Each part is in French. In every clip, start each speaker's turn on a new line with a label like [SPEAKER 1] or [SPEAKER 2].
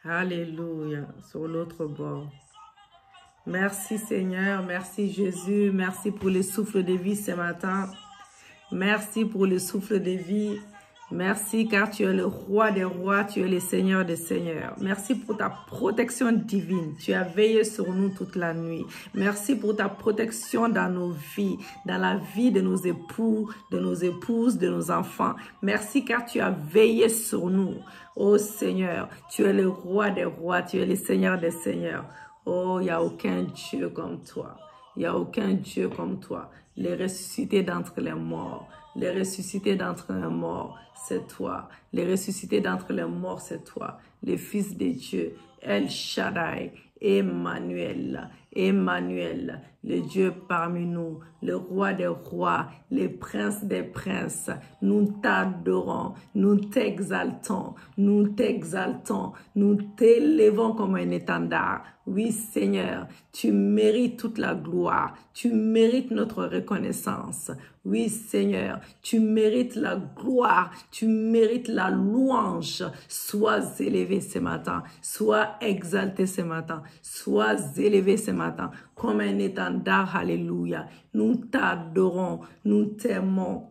[SPEAKER 1] Alléluia. Sur l'autre bord. Merci Seigneur, merci Jésus, merci pour le souffle de vie ce matin. Merci pour le souffle de vie. Merci car tu es le roi des rois, tu es le Seigneur des seigneurs. Merci pour ta protection divine. Tu as veillé sur nous toute la nuit. Merci pour ta protection dans nos vies, dans la vie de nos époux, de nos épouses, de nos enfants. Merci car tu as veillé sur nous. Oh Seigneur, tu es le roi des rois, tu es le Seigneur des seigneurs. Oh, il n'y a aucun Dieu comme toi. Il n'y a aucun Dieu comme toi. Les ressuscités d'entre les morts. Les ressuscités d'entre les morts, c'est toi. Les ressuscités d'entre les morts, c'est toi. Le Fils de Dieu, El Shaddai, Emmanuel, Emmanuel, le Dieu parmi nous, le roi des rois, le prince des princes. Nous t'adorons, nous t'exaltons, nous t'exaltons, nous t'élevons comme un étendard. Oui, Seigneur, tu mérites toute la gloire, tu mérites notre reconnaissance. Oui, Seigneur, tu mérites la gloire, tu mérites la louange. Sois élevé ce matin, sois exalté ce matin, sois élevé ce matin comme un étendard. Alléluia. Nous t'adorons, nous t'aimons.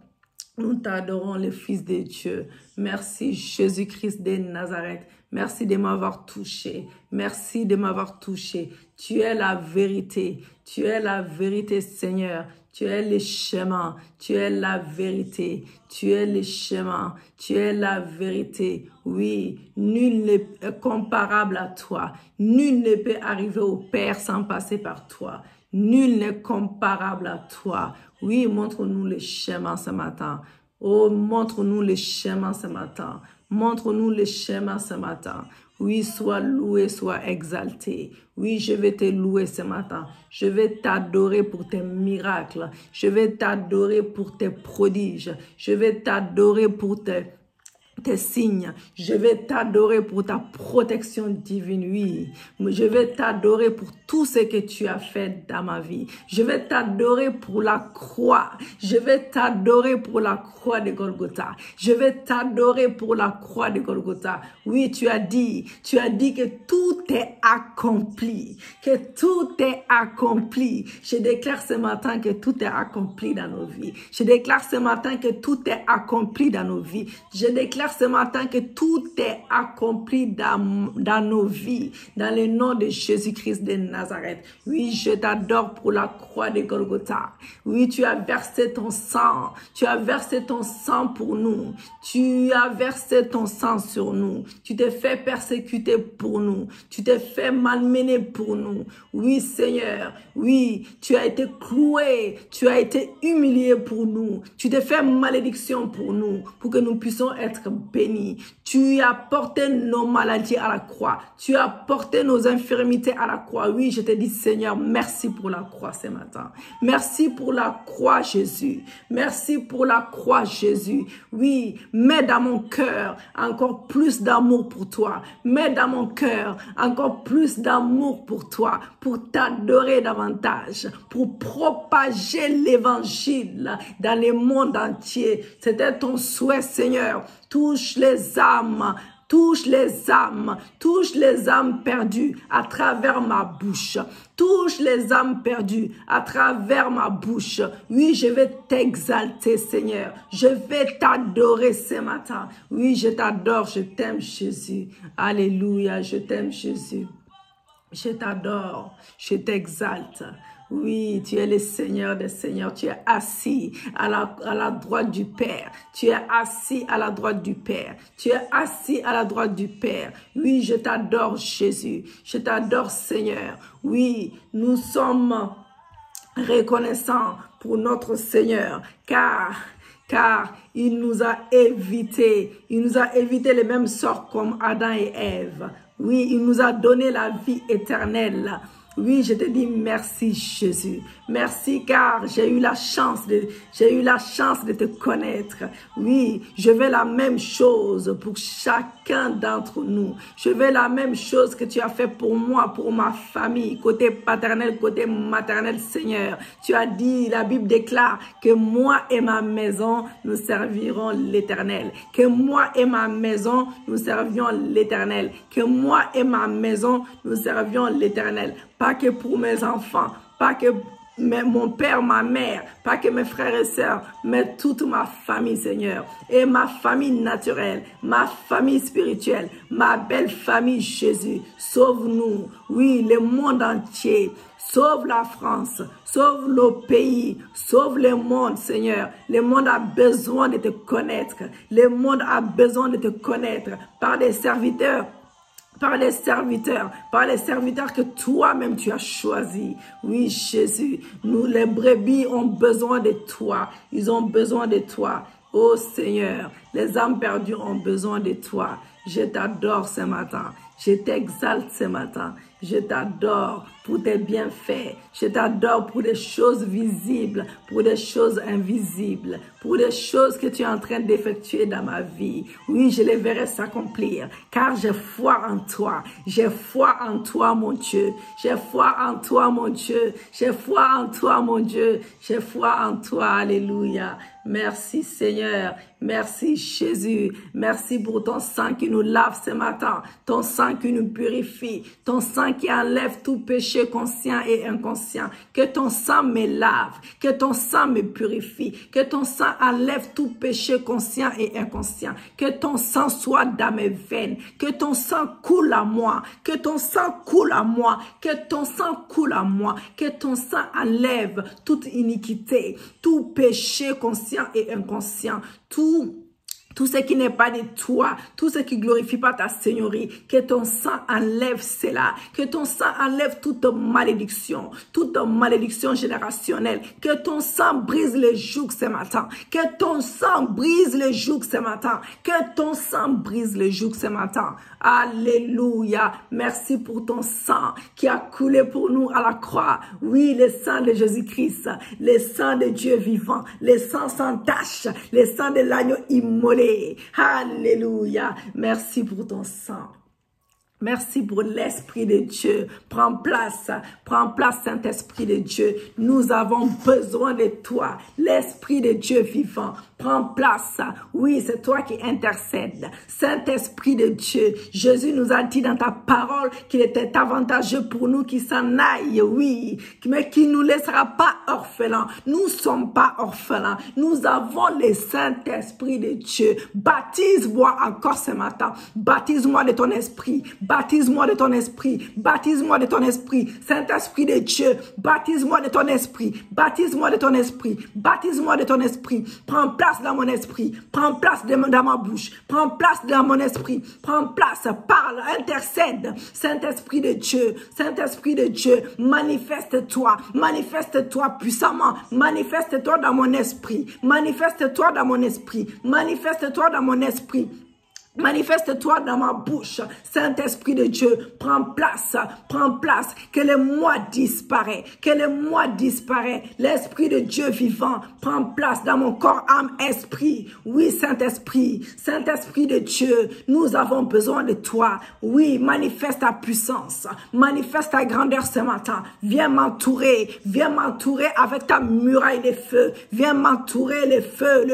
[SPEAKER 1] Nous t'adorons, le Fils de Dieu. Merci Jésus-Christ de Nazareth. Merci de m'avoir touché. Merci de m'avoir touché. Tu es la vérité. Tu es la vérité, Seigneur. Tu es le chemin. Tu es la vérité. Tu es le chemin. Tu es la vérité. Oui, nul n'est comparable à toi. Nul ne peut arriver au Père sans passer par toi. Nul n'est comparable à toi. Oui, montre-nous le chemin ce matin. Oh, montre-nous le chemin ce matin. Montre-nous le chemin ce matin. Oui, sois loué, sois exalté. Oui, je vais te louer ce matin. Je vais t'adorer pour tes miracles. Je vais t'adorer pour tes prodiges. Je vais t'adorer pour tes signes. Je vais t'adorer pour ta protection divine, oui. Je vais t'adorer pour tout ce que tu as fait dans ma vie. Je vais t'adorer pour la croix. Je vais t'adorer pour la croix de Golgotha. Je vais t'adorer pour la croix de Golgotha. Oui, tu as dit que tout est accompli. Que tout est accompli. Je déclare ce matin que tout est accompli dans nos vies. Je déclare ce matin que tout est accompli dans nos vies. Je déclare ce matin que tout est accompli dans nos vies, dans le nom de Jésus-Christ de Nazareth. Oui, je t'adore pour la croix de Golgotha. Oui, tu as versé ton sang. Tu as versé ton sang pour nous. Tu as versé ton sang sur nous. Tu t'es fait persécuter pour nous. Tu t'es fait malmener pour nous. Oui, Seigneur. Oui, tu as été cloué. Tu as été humilié pour nous. Tu t'es fait malédiction pour nous, pour que nous puissions être bénis. Tu as porté nos maladies à la croix. Tu as porté nos infirmités à la croix. Oui, je te dis, Seigneur, merci pour la croix ce matin. Merci pour la croix, Jésus. Merci pour la croix, Jésus. Oui, mets dans mon cœur encore plus d'amour pour toi. Mets dans mon cœur encore plus d'amour pour toi, pour t'adorer davantage, pour propager l'évangile dans le monde entier. C'était ton souhait, Seigneur. Touche les âmes. Touche les âmes, touche les âmes perdues à travers ma bouche. Touche les âmes perdues à travers ma bouche. Oui, je vais t'exalter, Seigneur. Je vais t'adorer ce matin. Oui, je t'adore, je t'aime, Jésus. Alléluia, je t'aime, Jésus. Je t'adore, je t'exalte. Oui, tu es le Seigneur des Seigneurs. Tu es assis à la droite du Père. Tu es assis à la droite du Père. Tu es assis à la droite du Père. Oui, je t'adore, Jésus. Je t'adore, Seigneur. Oui, nous sommes reconnaissants pour notre Seigneur, car il nous a évité. Il nous a évité les mêmes sorts comme Adam et Ève. Oui, il nous a donné la vie éternelle. Oui, je te dis merci Jésus. Merci car j'ai eu la chance de te connaître. Oui, je veux la même chose pour chacun d'entre nous. Je veux la même chose que tu as fait pour moi, pour ma famille, côté paternel, côté maternel, Seigneur. Tu as dit, la Bible déclare que moi et ma maison, nous servirons l'Éternel. Que moi et ma maison, nous servions l'Éternel. Que moi et ma maison, nous servions l'Éternel. Pas que pour mes enfants, pas que mon père, ma mère, pas que mes frères et sœurs, mais toute ma famille, Seigneur. Et ma famille naturelle, ma famille spirituelle, ma belle famille, Jésus. Sauve-nous, oui, le monde entier. Sauve la France, sauve nos pays, sauve le monde, Seigneur. Le monde a besoin de te connaître. Le monde a besoin de te connaître par des serviteurs. Par les serviteurs que toi-même tu as choisis. Oui, Jésus, nous les brebis ont besoin de toi. Ils ont besoin de toi. Oh Seigneur, les âmes perdues ont besoin de toi. Je t'adore ce matin. Je t'exalte ce matin. Je t'adore pour tes bienfaits. Je t'adore pour des choses visibles, pour des choses invisibles, pour des choses que tu es en train d'effectuer dans ma vie. Oui, je les verrai s'accomplir, car j'ai foi en toi. J'ai foi en toi, mon Dieu. J'ai foi en toi, mon Dieu. J'ai foi en toi, mon Dieu. J'ai foi en toi. Alléluia. Merci Seigneur. Merci Jésus. Merci pour ton sang qui nous lave ce matin. Ton sang qui nous purifie. Ton sang qui enlève tout péché conscient et inconscient. Que ton sang me lave. Que ton sang me purifie. Que ton sang enlève tout péché conscient et inconscient. Que ton sang soit dans mes veines. Que ton sang coule à moi. Que ton sang coule à moi. Que ton sang coule à moi. Que ton sang enlève toute iniquité. Tout péché conscient et inconscient. Tout ce qui n'est pas de toi, tout ce qui glorifie pas ta seigneurie, que ton sang enlève cela, que ton sang enlève toute malédiction générationnelle, que ton sang brise les jougs ce matin, que ton sang brise les jougs ce matin, que ton sang brise les jougs ce matin. Alléluia. Merci pour ton sang qui a coulé pour nous à la croix. Oui, le sang de Jésus-Christ, le sang de Dieu vivant, le sang sans tache, le sang de l'agneau immolé. Alléluia. Merci pour ton sang. Merci pour l'Esprit de Dieu. Prends place, Saint-Esprit de Dieu. Nous avons besoin de toi, l'Esprit de Dieu vivant. Prends place. Oui, c'est toi qui intercèdes. Saint-Esprit de Dieu, Jésus nous a dit dans ta parole qu'il était avantageux pour nous qu'il s'en aille, oui, mais qu'il ne nous laissera pas orphelins. Nous ne sommes pas orphelins. Nous avons le Saint-Esprit de Dieu. Baptise-moi encore ce matin. Baptise-moi de ton esprit. Baptise-moi de ton esprit. Baptise-moi de ton esprit. Saint-Esprit de Dieu, baptise-moi de ton esprit. Baptise-moi de ton esprit. Baptise-moi de ton esprit. Prends place dans mon esprit. Prends place dans ma bouche. Prends place dans mon esprit. Prends place. Parle. Intercède. Saint-Esprit de Dieu. Saint-Esprit de Dieu. Manifeste-toi. Manifeste-toi puissamment. Manifeste-toi dans mon esprit. Manifeste-toi dans mon esprit. Manifeste-toi dans mon esprit. Manifeste-toi dans ma bouche, Saint-Esprit de Dieu, prends place, que le moi disparaît, l'Esprit de Dieu vivant, prends place dans mon corps, âme, esprit, oui, Saint-Esprit de Dieu, nous avons besoin de toi, oui, manifeste ta puissance, manifeste ta grandeur ce matin, viens m'entourer avec ta muraille de feu, viens m'entourer le feu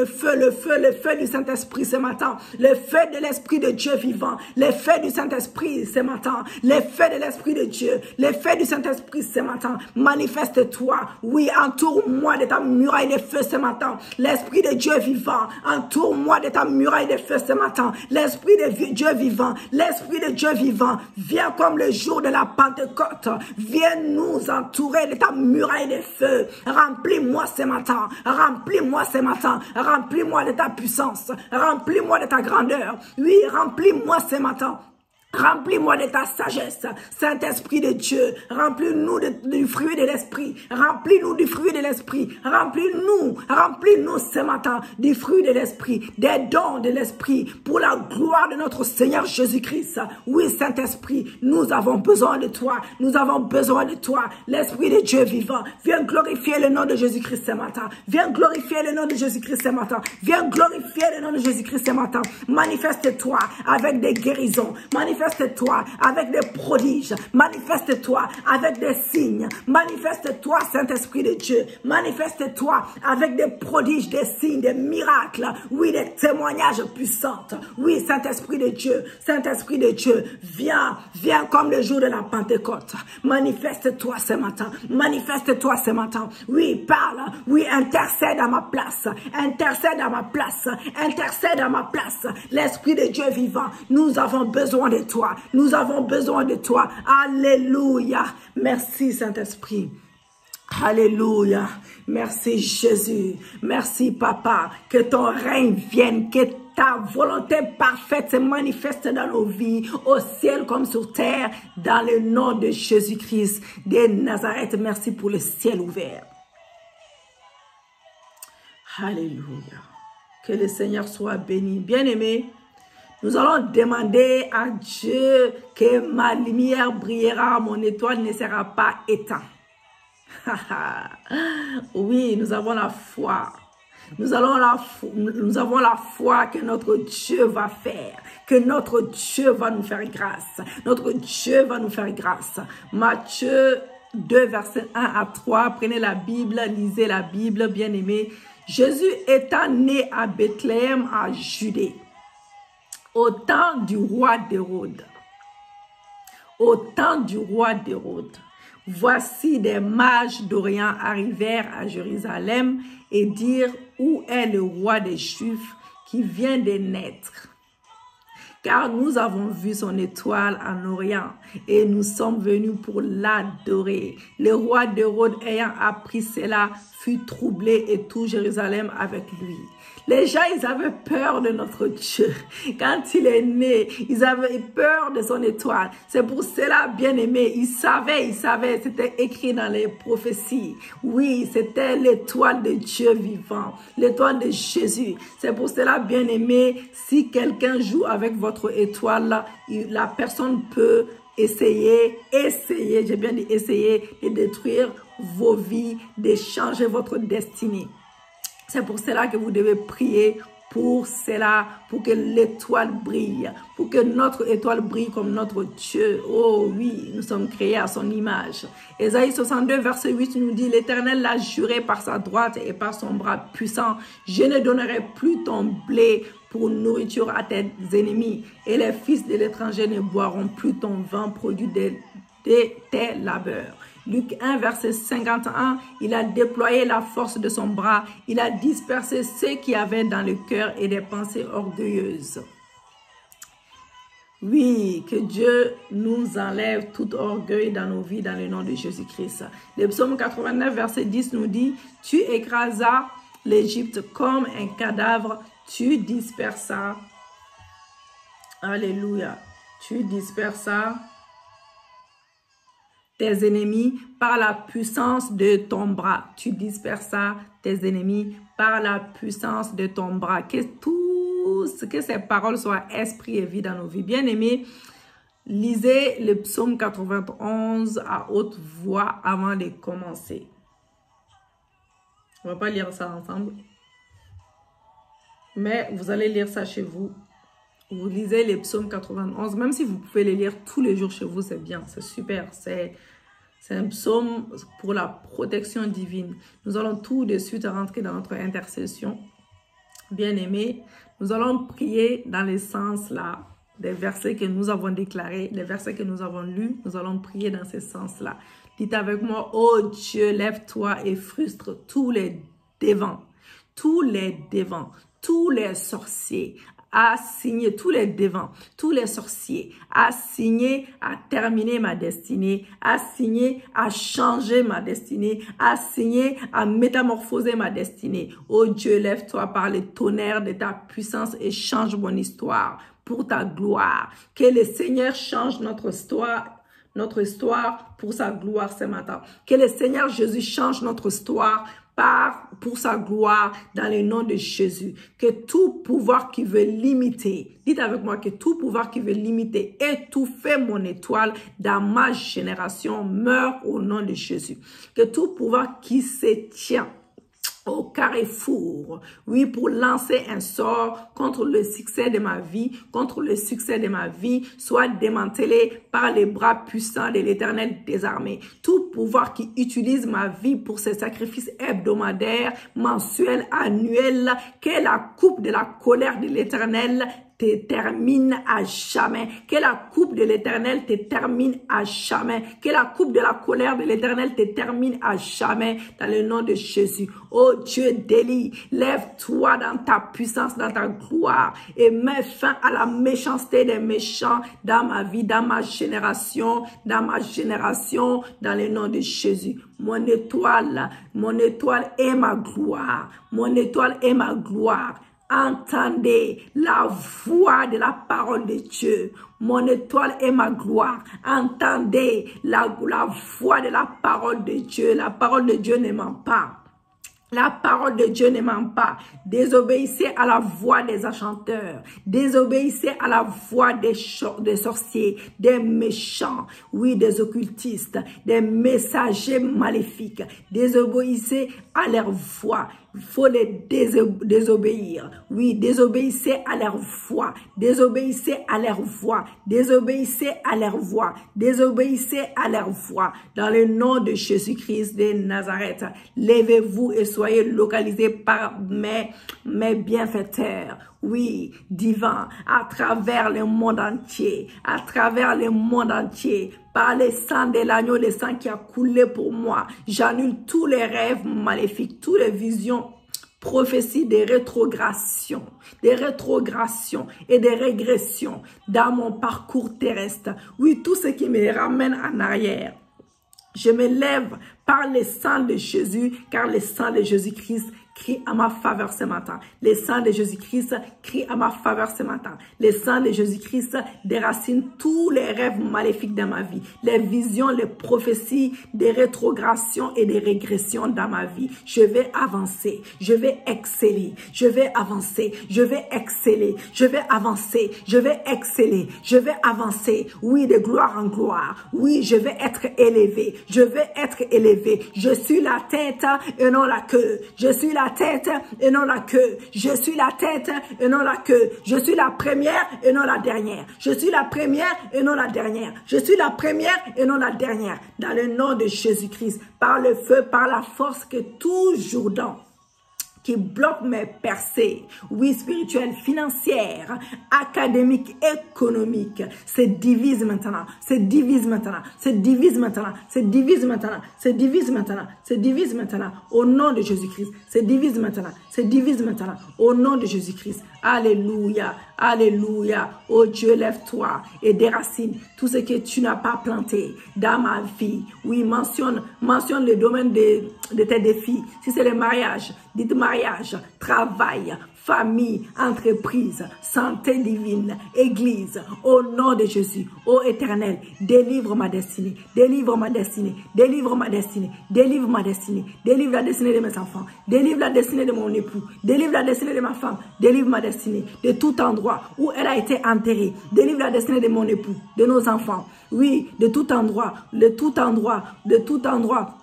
[SPEAKER 1] du Saint-Esprit ce matin, le feu de l'Esprit de Dieu vivant, les faits du Saint-Esprit ce matin, les faits de l'Esprit de Dieu, les faits du Saint-Esprit ce matin, manifeste-toi, oui, entoure-moi de ta muraille de feu ce matin, l'Esprit de Dieu vivant, entoure-moi de ta muraille de feu ce matin, l'Esprit de Dieu vivant, viens comme le jour de la Pentecôte, viens nous entourer de ta muraille de feu, remplis-moi ce matin, remplis-moi de ta puissance, remplis-moi de ta grandeur, oui, remplis-moi ce matin. Remplis-moi de ta sagesse. Saint-Esprit de Dieu, remplis-nous du fruit de l'Esprit. Remplis-nous du fruit de l'Esprit. Remplis-nous ce matin du fruit de l'Esprit, des dons de l'Esprit, pour la gloire de notre Seigneur Jésus-Christ. Oui, Saint-Esprit, nous avons besoin de toi. Nous avons besoin de toi. L'Esprit de Dieu vivant, viens glorifier le nom de Jésus-Christ ce matin. Viens glorifier le nom de Jésus-Christ ce matin. Viens glorifier le nom de Jésus-Christ ce matin. Manifeste-toi avec des guérisons. Manifeste-toi avec des prodiges. Manifeste-toi avec des signes. Manifeste-toi, Saint-Esprit de Dieu. Manifeste-toi avec des prodiges, des signes, des miracles. Oui, des témoignages puissants. Oui, Saint-Esprit de Dieu. Saint-Esprit de Dieu, viens comme le jour de la Pentecôte. Manifeste-toi ce matin. Manifeste-toi ce matin. Oui, parle. Oui, intercède à ma place. Intercède à ma place. Intercède à ma place. L'Esprit de Dieu vivant, nous avons besoin de toi. Nous avons besoin de toi. Alléluia. Merci, Saint-Esprit. Alléluia. Merci, Jésus. Merci, Papa. Que ton règne vienne, que ta volonté parfaite se manifeste dans nos vies, au ciel comme sur terre, dans le nom de Jésus-Christ de Nazareth. Merci pour le ciel ouvert. Alléluia. Que le Seigneur soit béni. Bien-aimé, nous allons demander à Dieu que ma lumière brillera, mon étoile ne sera pas éteinte. Oui, nous avons la foi. Nous avons la foi que notre Dieu va faire, que notre Dieu va nous faire grâce. Notre Dieu va nous faire grâce. Matthieu 2, versets 1 à 3. Prenez la Bible, lisez la Bible, bien-aimés. Jésus étant né à Bethléem, à Judée, au temps du roi d'Hérode. Au temps du roi d'Hérode. Voici des mages d'Orient arrivèrent à Jérusalem et dirent où est le roi des Juifs qui vient de naître. Car nous avons vu son étoile en Orient et nous sommes venus pour l'adorer. Le roi d'Hérode ayant appris cela fut troublé et tout Jérusalem avec lui. Les gens, ils avaient peur de notre Dieu. Quand il est né, ils avaient peur de son étoile. C'est pour cela, bien-aimé, ils savaient, c'était écrit dans les prophéties. Oui, c'était l'étoile de Dieu vivant, l'étoile de Jésus. C'est pour cela, bien-aimé, si quelqu'un joue avec votre étoile, la personne peut essayer, j'ai bien dit essayer de détruire vos vies, de changer votre destinée. C'est pour cela que vous devez prier pour cela, pour que l'étoile brille, pour que notre étoile brille comme notre Dieu. Oh oui, nous sommes créés à son image. Ésaïe 62, verset 8 nous dit, l'Éternel l'a juré par sa droite et par son bras puissant, je ne donnerai plus ton blé pour nourriture à tes ennemis, et les fils de l'étranger ne boiront plus ton vin produit de tes labeurs. Luc 1, verset 51, il a déployé la force de son bras, il a dispersé ceux qui avaient dans le cœur et des pensées orgueilleuses. Oui, que Dieu nous enlève tout orgueil dans nos vies dans le nom de Jésus-Christ. Le psaume 89, verset 10 nous dit, tu écrasas l'Égypte comme un cadavre, tu dispersas. Alléluia. Tu dispersas tes ennemis par la puissance de ton bras. Tu dispersas tes ennemis par la puissance de ton bras. Que ces paroles soient esprit et vie dans nos vies. Bien-aimés, lisez le psaume 91 à haute voix avant de commencer. On ne va pas lire ça ensemble. Mais vous allez lire ça chez vous. Vous lisez les psaumes 91, même si vous pouvez les lire tous les jours chez vous, c'est bien, c'est super. C'est un psaume pour la protection divine. Nous allons tout de suite rentrer dans notre intercession. Bien-aimés, nous allons prier dans les sens là, des versets que nous avons déclarés, les versets que nous avons lus, nous allons prier dans ces sens-là. Dites avec moi, oh Dieu, lève-toi et frustre tous les dévants, tous les sorciers, à signer tous les devants, tous les sorciers, à signer, à terminer ma destinée, à signer, à changer ma destinée, à signer, à métamorphoser ma destinée. Oh Dieu, lève-toi par les tonnerres de ta puissance et change mon histoire. pour ta gloire. Que le Seigneur change notre histoire pour sa gloire ce matin. Que le Seigneur Jésus change notre histoire pour sa gloire dans le nom de Jésus. Que tout pouvoir qui veut limiter, dites avec moi, que tout pouvoir qui veut limiter, étouffer mon étoile dans ma génération meurt au nom de Jésus. Que tout pouvoir qui se tient au carrefour, oui, pour lancer un sort contre le succès de ma vie, soit démantelé par les bras puissants de l'Éternel des armées. Tout pouvoir qui utilise ma vie pour ses sacrifices hebdomadaires, mensuels, annuels, que la coupe de la colère de l'Éternel te termine à jamais. Que la coupe de l'Éternel te termine à jamais. Que la coupe de la colère de l'Éternel te termine à jamais dans le nom de Jésus. Oh Dieu d'Élie, lève-toi dans ta puissance, dans ta gloire et mets fin à la méchanceté des méchants dans ma vie, dans ma génération, dans le nom de Jésus. Mon étoile est ma gloire. Mon étoile est ma gloire. Entendez la voix de la parole de Dieu. Mon étoile est ma gloire. Entendez la voix de la parole de Dieu. La parole de Dieu ne ment pas. La parole de Dieu ne ment pas. Désobéissez à la voix des enchanteurs. Désobéissez à la voix des sorciers, des méchants, oui, des occultistes, des messagers maléfiques. Désobéissez à leur voix. Il faut les désobéir. Oui, désobéissez à leur voix. Désobéissez à leur voix. Désobéissez à leur voix. Désobéissez à leur voix. Dans le nom de Jésus-Christ de Nazareth, levez-vous et soyez localisés par mes bienfaiteurs. Oui, divin, à travers le monde entier, par le sang de l'agneau, le sang qui a coulé pour moi, j'annule tous les rêves maléfiques, toutes les visions, prophéties de rétrogradation et de régression dans mon parcours terrestre. Oui, tout ce qui me ramène en arrière. Je me lève par le sang de Jésus, car le sang de Jésus-Christ crie à ma faveur ce matin. Le sang de Jésus-Christ crie à ma faveur ce matin. Le sang de Jésus-Christ déracine tous les rêves maléfiques dans ma vie, les visions, les prophéties de rétrogradation et de régression dans ma vie. Je vais avancer, je vais exceller, je vais avancer, je vais exceller, je vais avancer, je vais exceller, je vais avancer. Oui, de gloire en gloire. Oui, je vais être élevé, je vais être élevé. Je suis la tête et non la queue. Je suis la tête et non la queue. Je suis la tête et non la queue. Je suis la première et non la dernière. Je suis la première et non la dernière. Je suis la première et non la dernière. Dans le nom de Jésus-Christ, par le feu, par la force que tout Jourdain qui bloque mes percées, oui, spirituelles, financières, académiques, économiques, se divise maintenant, se divise maintenant, se divise maintenant, se divise maintenant, se divise maintenant, se divise maintenant, au nom de Jésus-Christ, se divise maintenant, se divise maintenant, au nom de Jésus-Christ. Alléluia, alléluia. Oh Dieu, lève-toi et déracine tout ce que tu n'as pas planté dans ma vie. Oui, mentionne le domaine de tes défis. Si c'est le mariage, dites mariage, travail, famille, entreprise, santé divine, église, au nom de Jésus, ô Éternel, délivre ma destinée, délivre ma destinée, délivre ma destinée, délivre ma destinée, délivre la destinée de mes enfants, délivre la destinée de mon époux, délivre la destinée de ma femme, délivre ma destinée de tout endroit où elle a été enterrée, délivre la destinée de mon époux, de nos enfants, oui, de tout endroit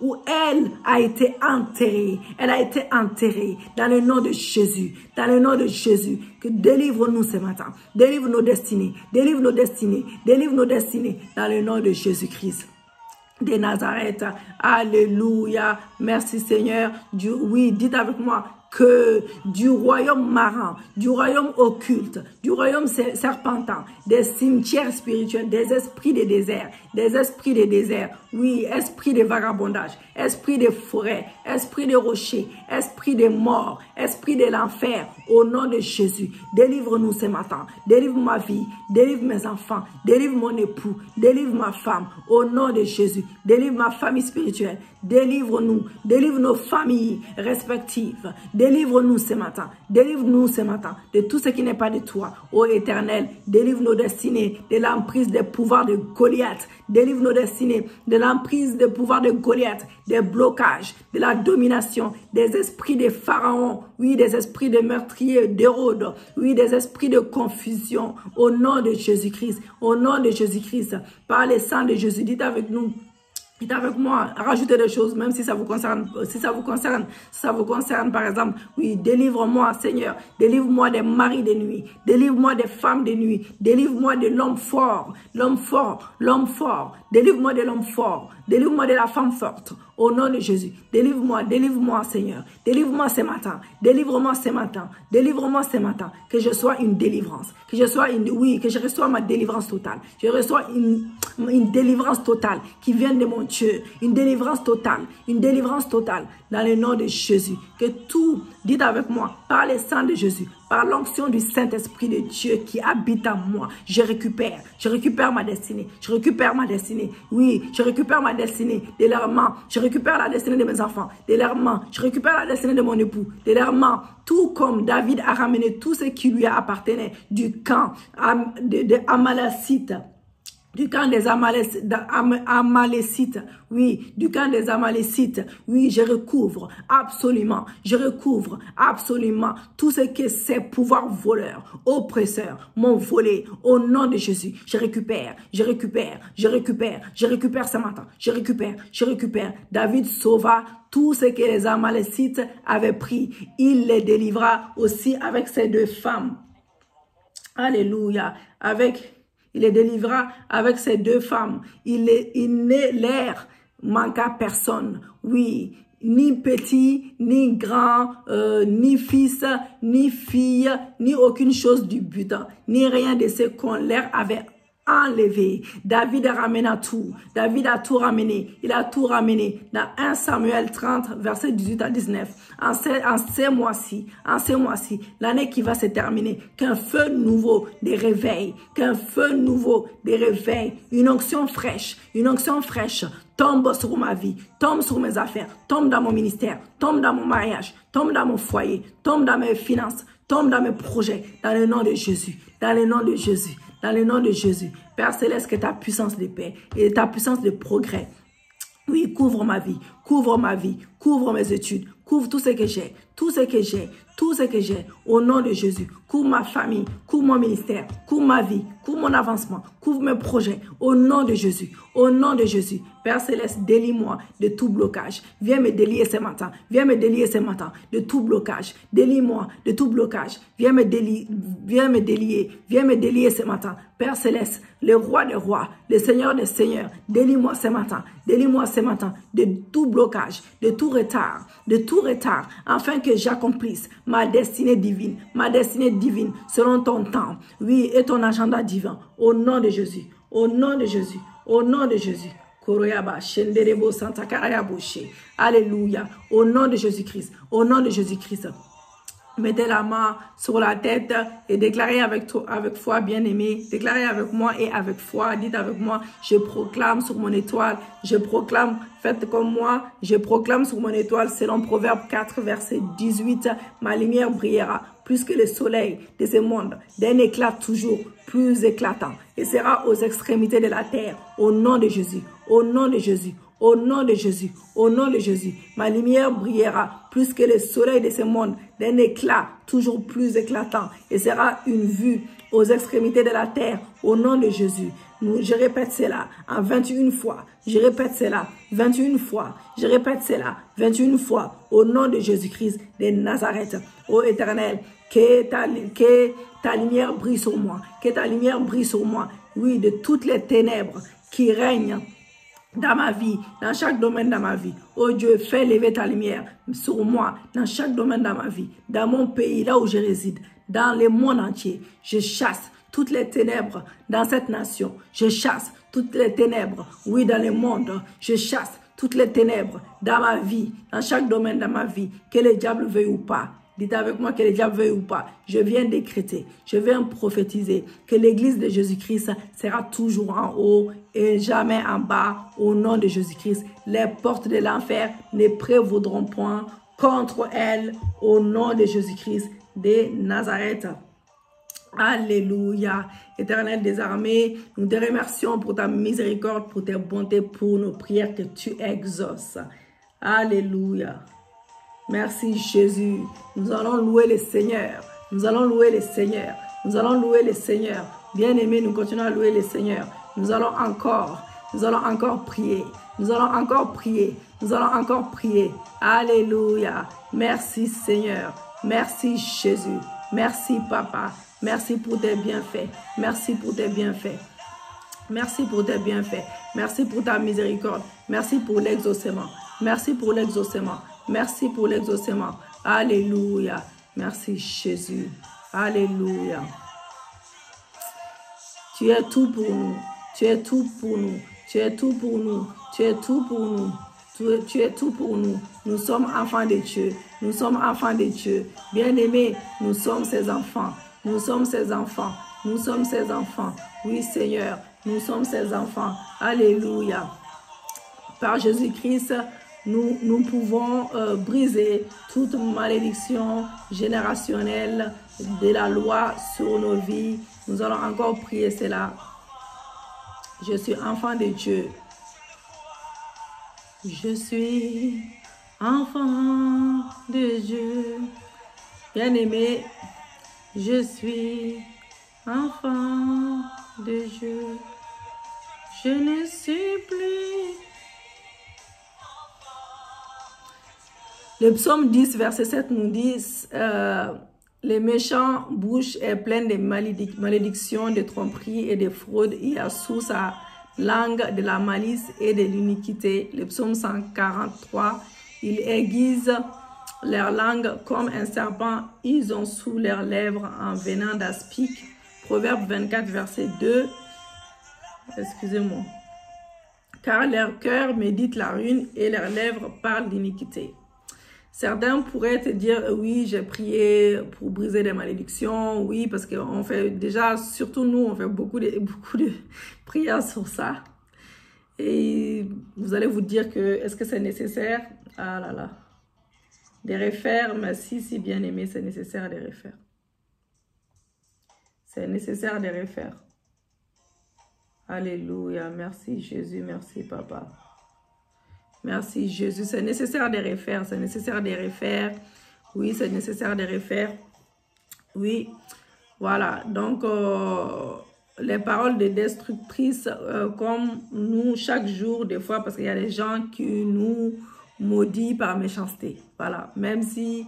[SPEAKER 1] où elle a été enterrée, dans le nom de Jésus, dans le nom de Jésus, que délivre-nous ce matin, délivre nos destinées, délivre nos destinées, délivre nos destinées, dans le nom de Jésus-Christ de Nazareth. Alléluia, merci Seigneur. Oui, dites avec moi, que du royaume marin, du royaume occulte, du royaume serpentant, des cimetières spirituels, des esprits des déserts, oui, esprit de vagabondage, esprit de forêt, esprit de rocher, esprit de mort, esprit de l'enfer, au nom de Jésus, délivre-nous ce matin, délivre ma vie, délivre mes enfants, délivre mon époux, délivre ma femme, au nom de Jésus, délivre ma famille spirituelle, délivre-nous, délivre nos familles respectives, Délivre-nous ce matin. Délivre-nous ce matin de tout ce qui n'est pas de toi. Ô Éternel, délivre nos destinées de l'emprise des pouvoirs de Goliath. Délivre nos destinées de l'emprise des pouvoirs de Goliath, des blocages, de la domination, des esprits de Pharaon, oui, des esprits de meurtriers, d'Hérode, oui, des esprits de confusion. Au nom de Jésus-Christ, au nom de Jésus-Christ, par le sang de Jésus, dites avec nous. Dites avec moi, rajoutez des choses, même si ça vous concerne, par exemple, oui, délivre-moi, Seigneur, délivre-moi des maris de nuit, délivre-moi des femmes de nuit, délivre-moi de l'homme fort, délivre-moi de l'homme fort, délivre-moi de la femme forte, au nom de Jésus, délivre-moi, Seigneur, délivre-moi ce matin, que je sois une délivrance, que je reçois ma délivrance totale, je reçois une délivrance totale qui vient de mon Dieu, une délivrance totale, dans le nom de Jésus. Que tout, dites avec moi, par le sang de Jésus, par l'onction du Saint-Esprit de Dieu qui habite en moi, je récupère ma destinée, oui, je récupère ma destinée de leurs mains, je récupère la destinée de mes enfants, de leurs mains, je récupère la destinée de mon époux, de leurs mains, tout comme David a ramené tout ce qui lui appartenait du camp de Amalécites. Du camp des Amalécites, oui, du camp des Amalécites, oui, je recouvre absolument tout ce que ces pouvoirs voleurs, oppresseurs m'ont volé au nom de Jésus. Je récupère ce matin, je récupère. David sauva tout ce que les Amalécites avaient pris. Il les délivra aussi avec ces deux femmes. Alléluia, il les délivra avec ces deux femmes. Il ne leur manqua personne. Oui, ni petit, ni grand, ni fils, ni fille, ni aucune chose du butin, ni rien de ce qu'on leur avait enlevé. David a tout ramené. Il a tout ramené dans 1 Samuel 30, verset 18 à 19. En ces mois-ci, l'année qui va se terminer, qu'un feu nouveau de réveil, une onction fraîche, tombe sur ma vie, tombe sur mes affaires, tombe dans mon ministère, tombe dans mon mariage, tombe dans mon foyer, tombe dans mes finances, tombe dans mes projets, dans le nom de Jésus, dans le nom de Jésus. Père Céleste, que ta puissance de paix et ta puissance de progrès, oui, couvre ma vie, couvre mes études, couvre tout ce que j'ai, au nom de Jésus. Couvre ma famille, couvre mon ministère, couvre ma vie, couvre mon avancement, couvre mes projets, au nom de Jésus. Père Céleste, délie-moi de tout blocage. Viens me délier ce matin de tout blocage. Délie-moi de tout blocage. Viens me délier ce matin. Père Céleste, le roi des rois, le Seigneur des seigneurs, délie-moi ce matin de tout blocage, de tout retard, afin que j'accomplisse ma destinée divine selon ton temps, oui, et ton agenda divin, au nom de Jésus. Alléluia, au nom de Jésus-Christ, Mettez la main sur la tête et déclarez avec foi, bien-aimé. Déclarez avec moi et avec foi. Dites avec moi, je proclame sur mon étoile. Faites comme moi. Je proclame sur mon étoile, selon Proverbe 4, verset 18. Ma lumière brillera plus que le soleil de ce monde, d'un éclat toujours plus éclatant, et sera aux extrémités de la terre. Au nom de Jésus. Ma lumière brillera plus que le soleil de ce monde, d'un éclat toujours plus éclatant, et sera une vue aux extrémités de la terre, au nom de Jésus. Je répète cela en 21 fois. Je répète cela 21 fois, au nom de Jésus-Christ de Nazareth. Ô Éternel, que ta lumière brille sur moi, oui, de toutes les ténèbres qui règnent dans ma vie, dans chaque domaine de ma vie. Oh Dieu, fais lever ta lumière sur moi, dans chaque domaine de ma vie, dans mon pays, là où je réside, dans le monde entier. Je chasse toutes les ténèbres dans cette nation. Je chasse toutes les ténèbres, oui, dans le monde. Je chasse toutes les ténèbres dans ma vie, dans chaque domaine de ma vie, que le diable veuille ou pas. Dites avec moi, que le diable veuille ou pas. Je viens décréter, je viens prophétiser que l'église de Jésus-Christ sera toujours en haut et jamais en bas. Au nom de Jésus-Christ, les portes de l'enfer ne prévaudront point. contre elle au nom de Jésus-Christ de Nazareth. Alléluia. Éternel des armées, nous te remercions pour ta miséricorde, pour tes bontés, pour nos prières que tu exauces. Alléluia. Merci Jésus. Nous allons louer le Seigneur. Nous allons louer le Seigneur. Nous allons louer le Seigneur. Bien-aimés, nous continuons à louer le Seigneur. Nous allons encore prier. Nous allons encore prier. Nous allons encore prier. Alléluia. Merci Seigneur. Merci Jésus. Merci Papa. Merci pour tes bienfaits. Merci pour tes bienfaits. Merci pour tes bienfaits. Merci pour ta miséricorde. Merci pour l'exaucement. Merci pour l'exaucement. Merci pour l'exaucement. Alléluia. Merci Jésus. Alléluia. Tu es tout pour nous. Tu es tout pour nous. Tu es tout pour nous. Tu es tout pour nous. Tu es tout pour nous. Nous sommes enfants de Dieu. Nous sommes enfants de Dieu. Bien-aimés, nous sommes ses enfants. Nous sommes ses enfants. Nous sommes ses enfants. Oui, Seigneur, nous sommes ses enfants. Alléluia. Par Jésus-Christ, nous pouvons briser toute malédiction générationnelle de la loi sur nos vies. Nous allons encore prier cela. Je suis enfant de Dieu. Je suis enfant de Dieu. Bien-aimé, je suis enfant de Dieu. Je ne suis plus. Le psaume 10, verset 7 nous dit les méchants bouche est pleine de malédictions, de tromperies et de fraudes. Il y a sous sa langue de la malice et de l'iniquité. Le psaume 143, ils aiguisent leur langue comme un serpent. Ils ont sous leurs lèvres un venin d'aspic. Proverbe 24, verset 2. Excusez-moi. Car leur cœur médite la ruine et leurs lèvres parlent d'iniquité. Certains pourraient te dire, oui, j'ai prié pour briser des malédictions. Oui, parce qu'on fait déjà, surtout nous, on fait beaucoup de prières sur ça. Et vous allez vous dire que, est-ce que c'est nécessaire? Ah là là. De refaire, mais si bien aimé, c'est nécessaire de refaire. C'est nécessaire de refaire. Alléluia. Merci Jésus, merci Papa. Merci Jésus. C'est nécessaire de refaire. C'est nécessaire de refaire. Oui, c'est nécessaire de refaire. Oui. Voilà. Donc, les paroles de destructrices, comme nous, chaque jour, des fois, parce qu'il y a des gens qui nous maudissent par méchanceté. Voilà. Même si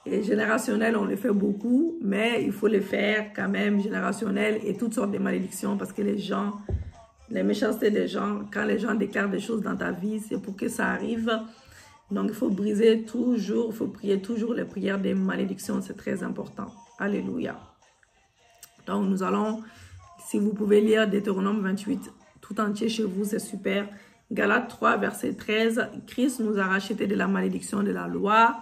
[SPEAKER 1] générationnel, on le fait beaucoup, mais il faut le faire quand même générationnel et toutes sortes de malédictions parce que les méchancetés des gens, quand les gens déclarent des choses dans ta vie, c'est pour que ça arrive. Donc, il faut briser toujours, il faut prier toujours les prières des malédictions, c'est très important. Alléluia. Donc, nous allons, si vous pouvez lire Deutéronome 28 tout entier chez vous, c'est super. Galates 3, verset 13, Christ nous a racheté de la malédiction de la loi.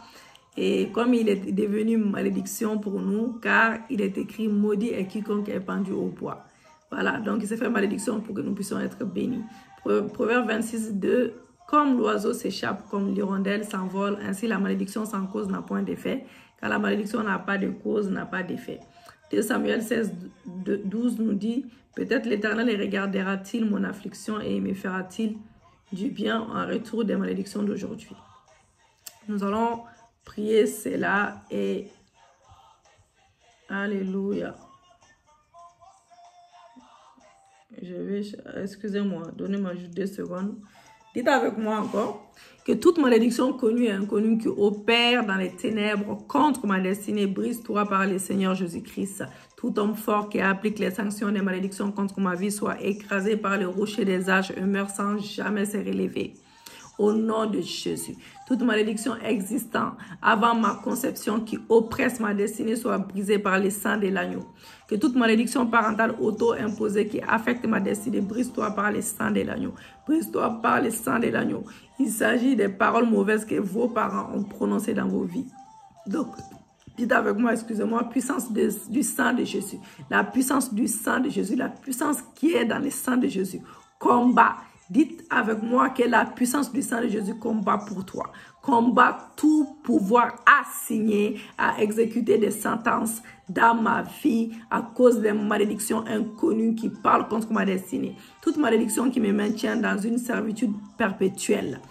[SPEAKER 1] Et comme il est devenu malédiction pour nous, car il est écrit, maudit est quiconque est pendu au bois. Voilà, donc il s'est fait malédiction pour que nous puissions être bénis. Proverbe 26, 2, comme l'oiseau s'échappe, comme l'hirondelle s'envole, ainsi la malédiction sans cause n'a point d'effet, car la malédiction n'a pas de cause, n'a pas d'effet. 2 Samuel 16, 12 nous dit, peut-être l'Éternel regardera-t-il mon affliction et me fera-t-il du bien en retour des malédictions d'aujourd'hui. Nous allons prier cela et alléluia. Je vais, excusez-moi, donnez-moi juste 2 secondes. Dites avec moi encore que toute malédiction connue et inconnue qui opère dans les ténèbres contre ma destinée, brise-toi par le Seigneur Jésus-Christ. Tout homme fort qui applique les sanctions des malédictions contre ma vie soit écrasé par le rocher des âges et meurt sans jamais se relever. Au nom de Jésus, toute malédiction existant avant ma conception qui oppresse ma destinée soit brisée par le sang de l'agneau. Que toute malédiction parentale auto-imposée qui affecte ma destinée, brise-toi par le sang de l'agneau. Brise-toi par le sang de l'agneau. Il s'agit des paroles mauvaises que vos parents ont prononcées dans vos vies. Donc, dites avec moi, excusez-moi, puissance du sang de Jésus. La puissance du sang de Jésus, la puissance qui est dans le sang de Jésus. Combat, Dites avec moi que la puissance du sang de Jésus combat pour toi. Combat tout pouvoir assigné à exécuter des sentences dans ma vie à cause des malédictions inconnues qui parlent contre ma destinée. Toute malédiction qui me maintient dans une servitude perpétuelle.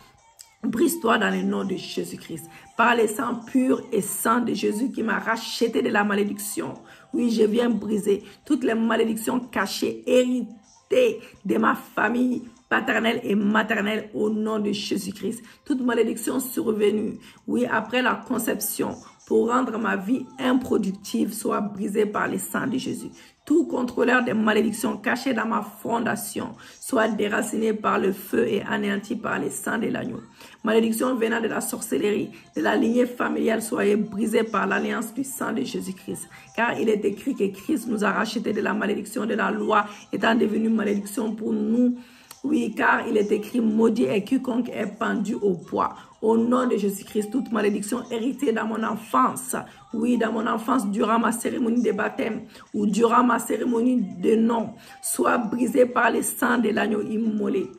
[SPEAKER 1] Brise-toi dans le nom de Jésus-Christ. Par le sang pur et saint de Jésus qui m'a racheté de la malédiction. Oui, je viens briser toutes les malédictions cachées, héritées de ma famille paternelle et maternelle au nom de Jésus-Christ. Toute malédiction survenue, oui, après la conception, pour rendre ma vie improductive, soit brisée par le sang de Jésus. Tout contrôleur des malédictions cachées dans ma fondation soit déraciné par le feu et anéanti par le sang de l'agneau. Malédiction venant de la sorcellerie, de la lignée familiale, soyez brisée par l'alliance du sang de Jésus-Christ. Car il est écrit que Christ nous a rachetés de la malédiction de la loi, étant devenu malédiction pour nous. Oui, car il est écrit, maudit est quiconque est pendu au bois. Au nom de Jésus-Christ, toute malédiction héritée dans mon enfance, oui, dans mon enfance, durant ma cérémonie de baptême ou durant ma cérémonie de nom, soit brisée par le sang de l'agneau immolé.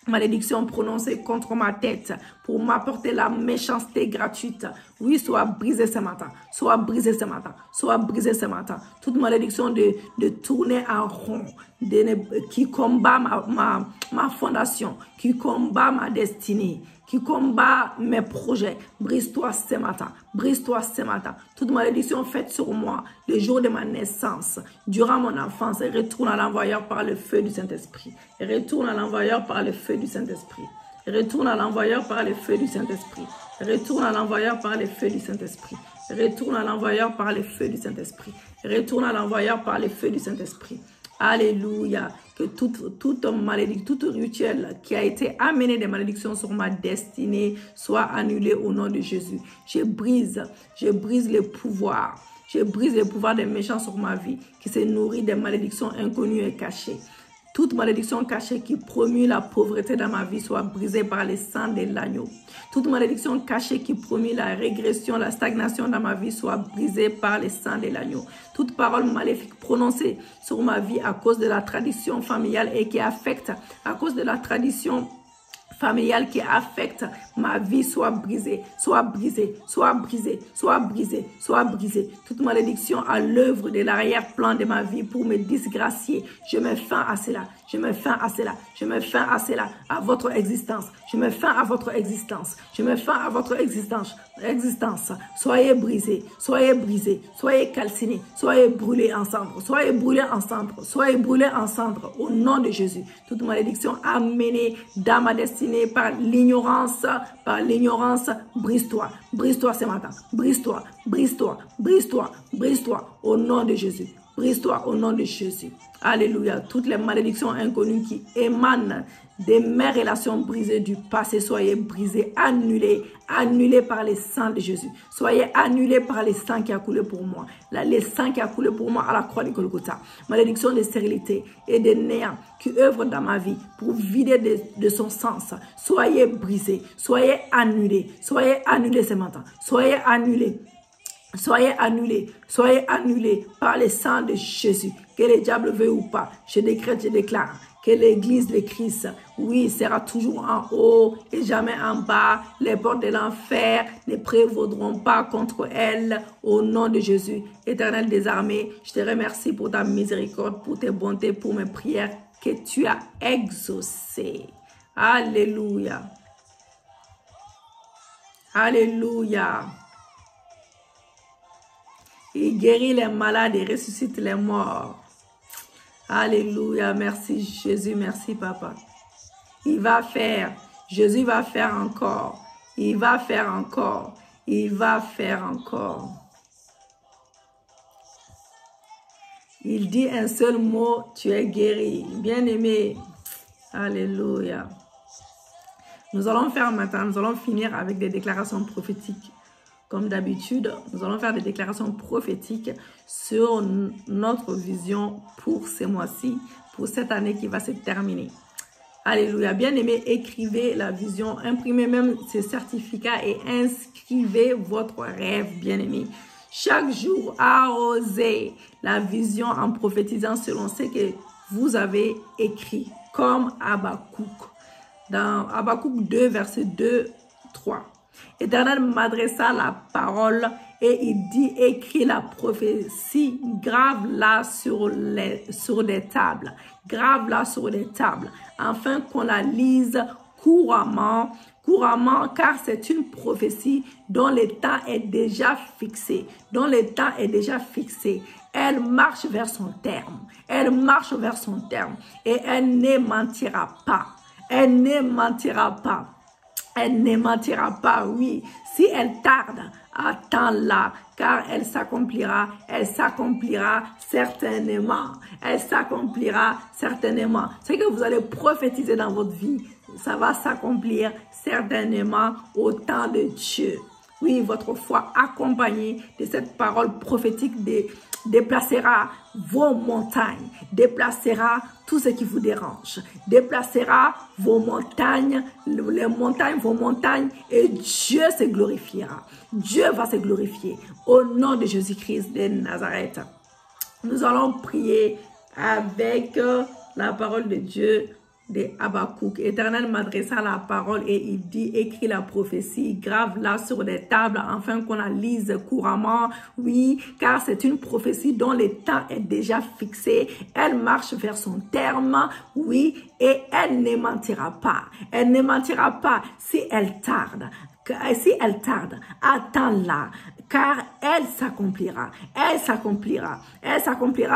[SPEAKER 1] Malédiction prononcée contre ma tête pour m'apporter la méchanceté gratuite. Oui, soit brisée ce matin. Soit brisée ce matin. Soit brisée ce matin. Toute malédiction de tourner en rond, qui combat ma fondation, qui combat ma destinée, qui combat mes projets. Brise-toi ce matin. Brise-toi ce matin. Toute malédiction faite sur moi le jour de ma naissance, durant mon enfance, et retourne à l'envoyeur par le feu du Saint-Esprit. Et retourne à l'envoyeur par le feu du Saint-Esprit. Et retourne à l'envoyeur par le feu du Saint-Esprit. Et retourne à l'envoyeur par le feu du Saint-Esprit. Et retourne à l'envoyeur par le feu du Saint-Esprit. Et retourne à l'envoyeur par le feu du Saint-Esprit. Alléluia. Que toute malédiction, tout rituel qui a été amené des malédictions sur ma destinée soit annulé au nom de Jésus. Je brise le pouvoir. Je brise le pouvoir des méchants sur ma vie qui se nourrit des malédictions inconnues et cachées. Toute malédiction cachée qui promue la pauvreté dans ma vie soit brisée par le sang de l'agneau. Toute malédiction cachée qui promue la régression, la stagnation dans ma vie soit brisée par le sang de l'agneau. Toute parole maléfique prononcée sur ma vie à cause de la tradition familiale et qui affecte, à cause de la tradition familiale qui affecte ma vie soit brisée, soit brisée, soit brisée, soit brisée, soit brisée. Toute malédiction à l'œuvre de l'arrière-plan de ma vie pour me disgracier. Je mets fin à cela. Je mets fin à cela. Je mets fin à cela, à votre existence. Je mets fin à votre existence. Je mets fin à votre existence. Soyez brisés, soyez brisés, soyez calcinés, soyez brûlés en cendres, soyez brûlés en cendres, soyez brûlés en cendres au nom de Jésus. Toute malédiction amenée dans ma destinée par l'ignorance, brise-toi, brise-toi ce matin, brise-toi, brise-toi, brise-toi, brise-toi au nom de Jésus. Brise-toi au nom de Jésus. Alléluia. Toutes les malédictions inconnues qui émanent de mes relations brisées du passé, soyez brisées, annulées, annulées par le sang de Jésus. Soyez annulées par le sang qui a coulé pour moi. Le sang qui a coulé pour moi à la croix de Golgotha. Malédiction de stérilité et de néant qui œuvrent dans ma vie pour vider de son sens. Soyez brisées, soyez annulées ce matin. Soyez annulées. Soyez annulés par le sang de Jésus. Que le diable veuille ou pas, je décrète, je déclare que l'église de Christ, oui, sera toujours en haut et jamais en bas. Les portes de l'enfer ne prévaudront pas contre elle au nom de Jésus. Éternel des armées, je te remercie pour ta miséricorde, pour tes bontés, pour mes prières que tu as exaucées. Alléluia. Alléluia. Il guérit les malades et ressuscite les morts. Alléluia. Merci Jésus. Merci Papa. Il va faire. Jésus va faire encore. Il va faire encore. Il va faire encore. Il dit un seul mot, tu es guéri. Bien-aimé. Alléluia. Nous allons faire maintenant, nous allons finir avec des déclarations prophétiques. Comme d'habitude, nous allons faire des déclarations prophétiques sur notre vision pour ce mois-ci, pour cette année qui va se terminer. Alléluia. Bien-aimés, écrivez la vision, imprimez même ces certificats et inscrivez votre rêve, bien-aimés. Chaque jour, arrosez la vision en prophétisant selon ce que vous avez écrit comme Habakkuk. Dans Habakkuk 2, verset 2, 3. L'Éternel m'adressa la parole et il dit, écris la prophétie, grave-la sur les tables. Grave-la sur les tables, afin qu'on la lise couramment, car c'est une prophétie dont le temps est déjà fixé, Elle marche vers son terme, et elle ne mentira pas, oui. Si elle tarde, attends-la, car elle s'accomplira certainement. Ce que vous allez prophétiser dans votre vie, ça va s'accomplir certainement au temps de Dieu. Oui, votre foi accompagnée de cette parole prophétique déplacera vos montagnes, déplacera tout ce qui vous dérange, déplacera vos montagnes, vos montagnes, et Dieu se glorifiera. Dieu va se glorifier au nom de Jésus-Christ de Nazareth. Nous allons prier avec la parole de Dieu de Habakkuk. Éternel m'adressa la parole et il dit, écris la prophétie, grave-la sur des tables afin qu'on la lise couramment. Oui, car c'est une prophétie dont le temps est déjà fixé. Elle marche vers son terme. Oui, et elle ne mentira pas. Elle ne mentira pas si elle tarde. Attends-la, car elle s'accomplira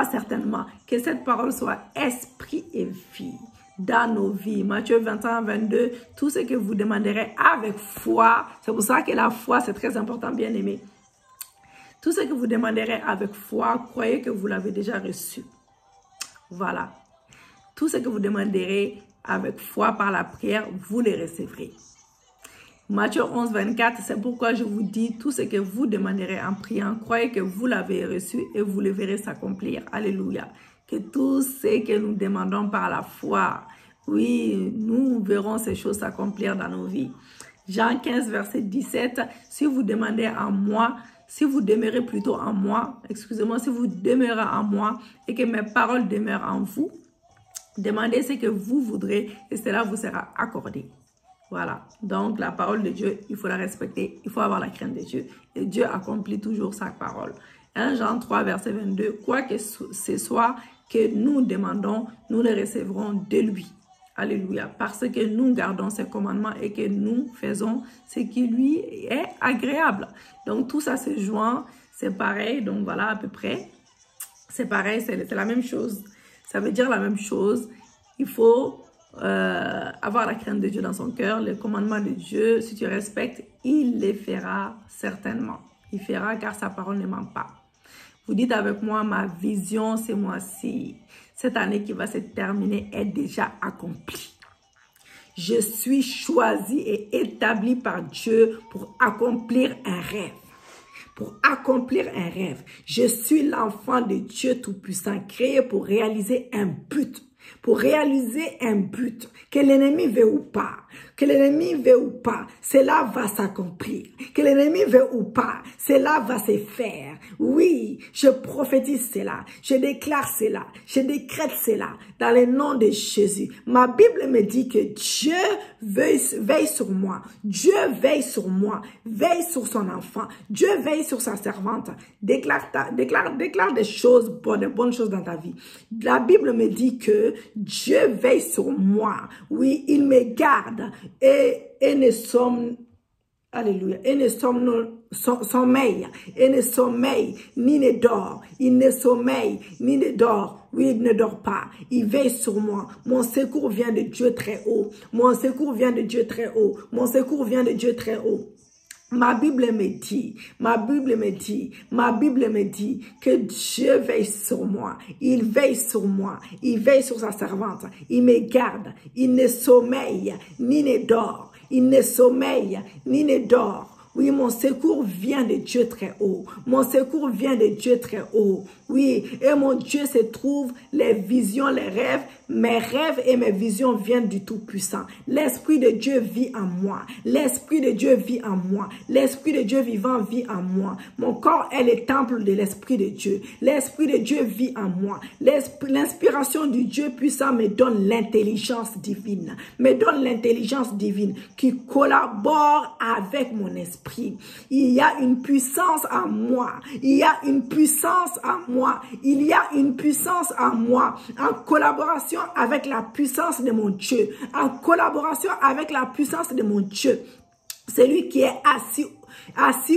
[SPEAKER 1] certainement. Que cette parole soit esprit et vie dans nos vies. Matthieu 21, 22, tout ce que vous demanderez avec foi, c'est pour ça que la foi, c'est très important, bien aimé. Tout ce que vous demanderez avec foi, croyez que vous l'avez déjà reçu. Voilà. Tout ce que vous demanderez avec foi par la prière, vous les recevrez. Matthieu 11, 24, c'est pourquoi je vous dis, tout ce que vous demanderez en priant, croyez que vous l'avez reçu et vous le verrez s'accomplir. Alléluia. Que tout ce que nous demandons par la foi, oui, nous verrons ces choses s'accomplir dans nos vies. Jean 15, verset 17, si vous demandez en moi, si vous demeurez plutôt en moi, excusez-moi, si vous demeurez en moi et que mes paroles demeurent en vous, demandez ce que vous voudrez et cela vous sera accordé. Voilà, donc la parole de Dieu, il faut la respecter, il faut avoir la crainte de Dieu. Et Dieu accomplit toujours sa parole. 1 Jean 3, verset 22, quoi que ce soit que nous demandons, nous le recevrons de lui. Alléluia, parce que nous gardons ses commandements et que nous faisons ce qui lui est agréable. Donc tout ça se joint, c'est pareil, donc voilà à peu près. C'est pareil, c'est la même chose. Ça veut dire la même chose. Il faut avoir la crainte de Dieu dans son cœur, les commandements de Dieu, si tu respectes, il les fera certainement. Il fera car sa parole ne ment pas. Vous dites avec moi, ma vision ce mois-ci, cette année qui va se terminer est déjà accomplie. Je suis choisi et établi par Dieu pour accomplir un rêve. Pour accomplir un rêve. Je suis l'enfant de Dieu Tout-Puissant, créé pour réaliser un but. Pour réaliser un but, que l'ennemi veut ou pas, cela va s'accomplir. Que l'ennemi veut ou pas, cela va se faire. Oui, je prophétise cela, je déclare cela, je décrète cela dans le nom de Jésus. Ma Bible me dit que Dieu veille sur moi. Dieu veille sur moi, veille sur son enfant. Dieu veille sur sa servante. Déclare des choses bonnes, des bonnes choses dans ta vie. La Bible me dit que Dieu veille sur moi. Oui, il me garde et ne sommeille, alléluia, et ne sommeille, ni ne dort. Il ne sommeille, ni ne dort. Oui, il ne dort pas. Il veille sur moi. Mon secours vient de Dieu très haut. Mon secours vient de Dieu très haut. Mon secours vient de Dieu très haut. Ma Bible me dit que Dieu veille sur moi. Il veille sur moi. Il veille sur sa servante. Il me garde. Il ne sommeille, ni ne dort. Il ne sommeille, ni ne dort. Oui, mon secours vient de Dieu très haut. Mon secours vient de Dieu très haut. Oui, et mon Dieu se trouve les visions, les rêves, Mes rêves et mes visions viennent du Tout-Puissant. L'Esprit de Dieu vit en moi. L'Esprit de Dieu vit en moi. L'Esprit de Dieu vivant vit en moi. Mon corps est le temple de l'Esprit de Dieu. L'Esprit de Dieu vit en moi. L'inspiration du Dieu puissant me donne l'intelligence divine. Me donne l'intelligence divine qui collabore avec mon esprit. Il y a une puissance en moi. Il y a une puissance en moi. Il y a une puissance en moi. En collaboration avec la puissance de mon Dieu. En collaboration avec la puissance de mon Dieu. Celui qui est assis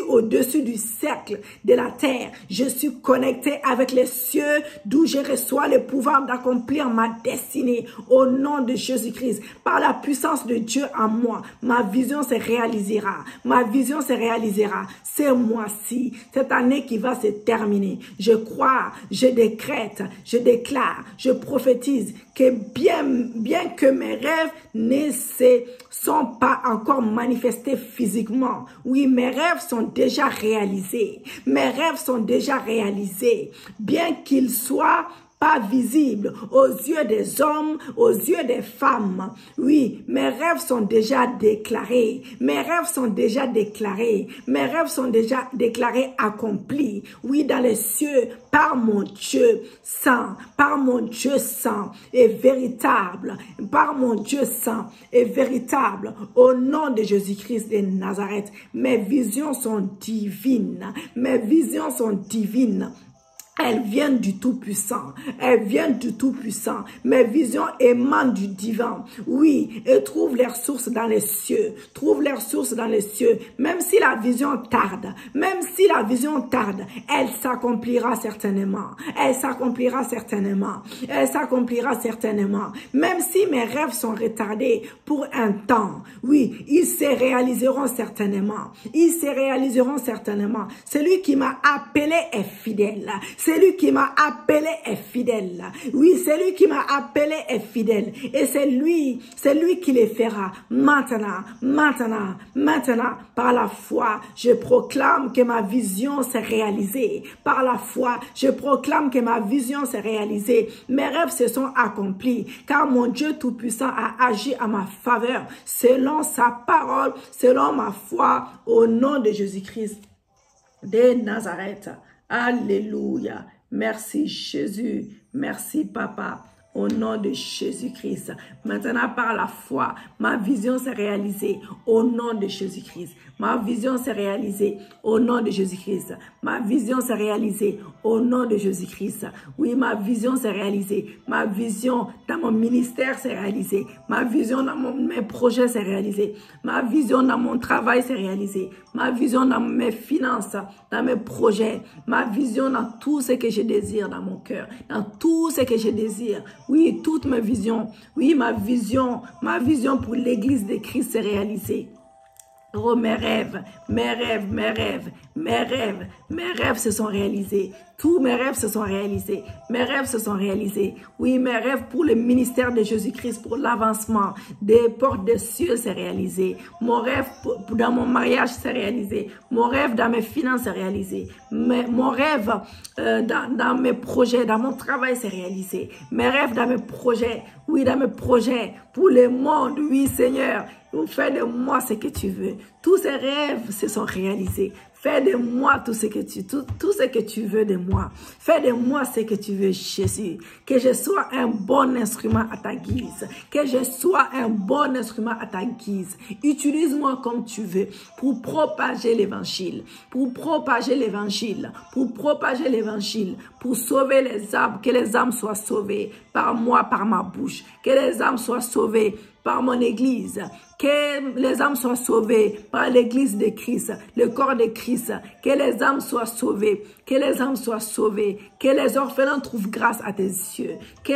[SPEAKER 1] au-dessus du cercle de la terre. Je suis connecté avec les cieux d'où je reçois le pouvoir d'accomplir ma destinée au nom de Jésus-Christ. Par la puissance de Dieu en moi, ma vision se réalisera. Ma vision se réalisera. Ce mois-ci, cette année qui va se terminer. Je crois, je décrète, je déclare, je prophétise que bien que mes rêves ne se sont pas encore manifestés physiquement. Oui, mes rêves sont déjà réalisés. Mes rêves sont déjà réalisés. Bien qu'ils soient pas visibles aux yeux des hommes, aux yeux des femmes. Oui, mes rêves sont déjà déclarés. Mes rêves sont déjà déclarés. Mes rêves sont déjà déclarés accomplis. Oui, dans les cieux, par mon Dieu saint, par mon Dieu saint et véritable, par mon Dieu saint et véritable, au nom de Jésus-Christ de Nazareth. Mes visions sont divines. Mes visions sont divines. Elles viennent du Tout-Puissant. Elles viennent du Tout-Puissant. Mes visions émanent du divin. Oui, et trouvent leurs sources dans les cieux. Trouvent leurs sources dans les cieux. Même si la vision tarde, même si la vision tarde, elle s'accomplira certainement. Elle s'accomplira certainement. Elle s'accomplira certainement. Même si mes rêves sont retardés pour un temps, oui, ils se réaliseront certainement. Ils se réaliseront certainement. Celui qui m'a appelé est fidèle. Celui qui m'a appelé est fidèle. Oui, celui qui m'a appelé est fidèle. Et c'est lui qui les fera. Maintenant, par la foi, je proclame que ma vision s'est réalisée. Par la foi, je proclame que ma vision s'est réalisée. Mes rêves se sont accomplis, car mon Dieu Tout-Puissant a agi à ma faveur, selon sa parole, selon ma foi, au nom de Jésus-Christ de Nazareth. Alléluia. Merci Jésus. Merci Papa. Au nom de Jésus-Christ. Maintenant, par la foi, ma vision s'est réalisée. Au nom de Jésus-Christ. Ma vision s'est réalisée. Au nom de Jésus-Christ. Ma vision s'est réalisée. Au nom de Jésus-Christ. Oui, ma vision s'est réalisée. Ma vision dans mon ministère s'est réalisée. Ma vision dans mes projets s'est réalisée. Ma vision dans mon travail s'est réalisée. Ma vision dans mes finances, dans mes projets. Ma vision dans tout ce que je désire dans mon cœur. Dans tout ce que je désire. Oui, toute ma vision. Oui, ma vision pour l'église de Christ s'est réalisée. Oh, mes rêves se sont réalisés. Tous mes rêves se sont réalisés. Mes rêves se sont réalisés. Oui, mes rêves pour le ministère de Jésus-Christ, pour l'avancement des portes des cieux s'est réalisé. Mon rêve dans mon mariage s'est réalisé. Mon rêve dans mes finances s'est réalisé. Mon rêve dans mes projets, dans mon travail s'est réalisé. Mes rêves dans mes projets, oui, dans mes projets pour le monde, oui, Seigneur. Fais de moi ce que tu veux. Tous ces rêves se sont réalisés. Fais de moi tout ce que tu veux de moi. Fais de moi ce que tu veux, Jésus. Que je sois un bon instrument à ta guise. Que je sois un bon instrument à ta guise. Utilise-moi comme tu veux pour propager l'évangile. Pour propager l'évangile. Pour propager l'évangile. Pour sauver les âmes. Que les âmes soient sauvées par moi, par ma bouche. Que les âmes soient sauvées par mon église, que les âmes soient sauvées par l'église de Christ, le corps de Christ, que les âmes soient sauvées, que les âmes soient sauvées, que les orphelins trouvent grâce à tes yeux, que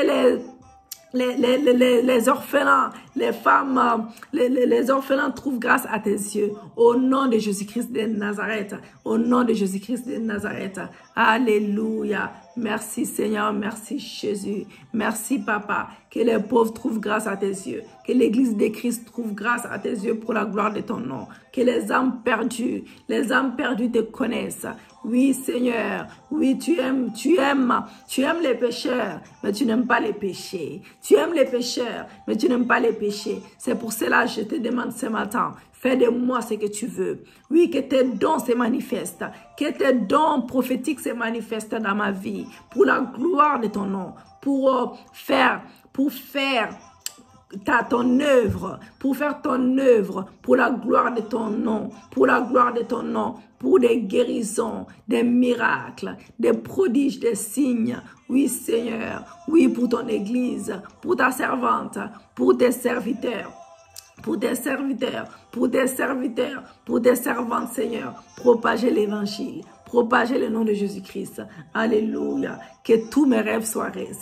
[SPEAKER 1] les orphelins, les femmes, les orphelins trouvent grâce à tes yeux. Au nom de Jésus-Christ de Nazareth. Au nom de Jésus-Christ de Nazareth. Alléluia. Merci Seigneur, merci Jésus. Merci Papa. Que les pauvres trouvent grâce à tes yeux. Que l'église de Christ trouve grâce à tes yeux pour la gloire de ton nom. Que les âmes perdues te connaissent. Oui Seigneur, oui tu aimes les pécheurs, mais tu n'aimes pas les péchés. Tu aimes les pécheurs, mais tu n'aimes pas les péchés. C'est pour cela que je te demande ce matin, fais de moi ce que tu veux. Oui, que tes dons se manifestent, que tes dons prophétiques se manifestent dans ma vie, pour la gloire de ton nom, pour faire ton œuvre, pour faire ton œuvre, pour la gloire de ton nom, pour des guérisons, des miracles, des prodiges, des signes. Oui Seigneur, oui pour ton église, pour ta servante, pour tes serviteurs. Pour tes servantes, Seigneur, propager l'évangile, propager le nom de Jésus-Christ. Alléluia. Que tous mes rêves se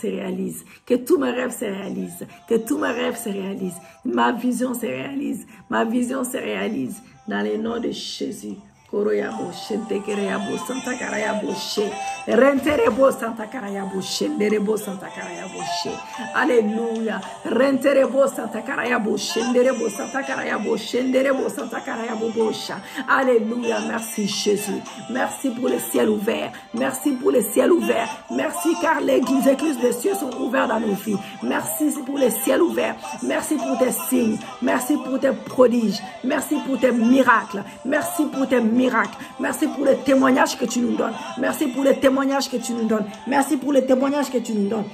[SPEAKER 1] réalisent. Que tous mes rêves se réalisent. Que tous mes rêves se réalisent. Ma vision se réalise. Ma vision se réalise. Dans le nom de Jésus. Koroyabo, Shentekereyabo, Santa Karayabo, Renterebo, Santa Karayabo, Shenderebo, Santa Karayabo, Alléluia. Renterebo, Santa Karayabo, Shenderebo, Santa Karayabo, Shenderebo, Santa Karayabo, Bosha. Alléluia. Merci Jésus. Merci pour le ciel ouvert. Merci pour le ciel ouvert. Merci car les écluses des cieux sont ouvertes dans nos vies. Merci pour le ciel ouvert. Merci pour tes signes. Merci pour tes prodiges. Merci pour tes miracles. Merci pour tes miracles. Merci pour les témoignages que tu nous donnes. Merci pour les témoignages que tu nous donnes. Merci pour les témoignages que tu nous donnes.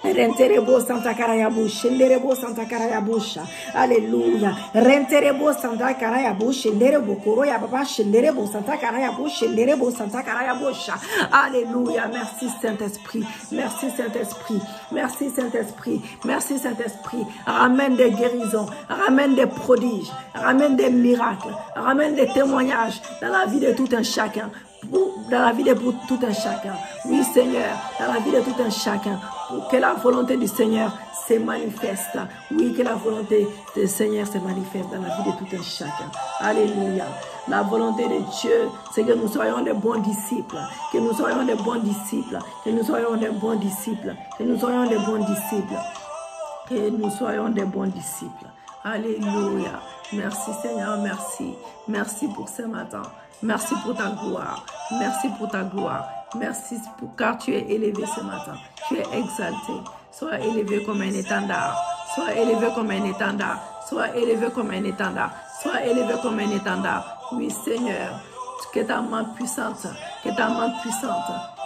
[SPEAKER 1] Renterebo Santa Karayabo, Shenderebo Santa Karayabosha. Alléluia. Renterebo Santa Karayabo, Shenderebo Koroya Baba, Shenderebo Santa Karayabo, Shenderebo Santa Karayabosha. Alléluia. Merci Saint-Esprit. Merci Saint-Esprit. Merci Saint-Esprit. Merci Saint-Esprit. Ramène des guérisons, ramène des prodiges, ramène des miracles, ramène des témoignages dans la vie de tout un chacun. Dans la vie de tout un chacun. Oui Seigneur, dans la vie de tout un chacun. Pour que la volonté du Seigneur se manifeste. Oui, que la volonté du Seigneur se manifeste dans la vie de tout un chacun. Alléluia. La volonté de Dieu, c'est que nous soyons des bons disciples. Que nous soyons des bons disciples. Que nous soyons des bons disciples. Que nous soyons des bons disciples. Que nous soyons des bons disciples. Alléluia. Merci Seigneur, merci. Merci pour ce matin. Merci pour ta gloire. Merci pour ta gloire. Merci car tu es élevé ce matin. Tu es exalté. Sois élevé comme un étendard. Sois élevé comme un étendard. Sois élevé comme un étendard. Sois élevé comme un étendard. Oui Seigneur, que ta main puissante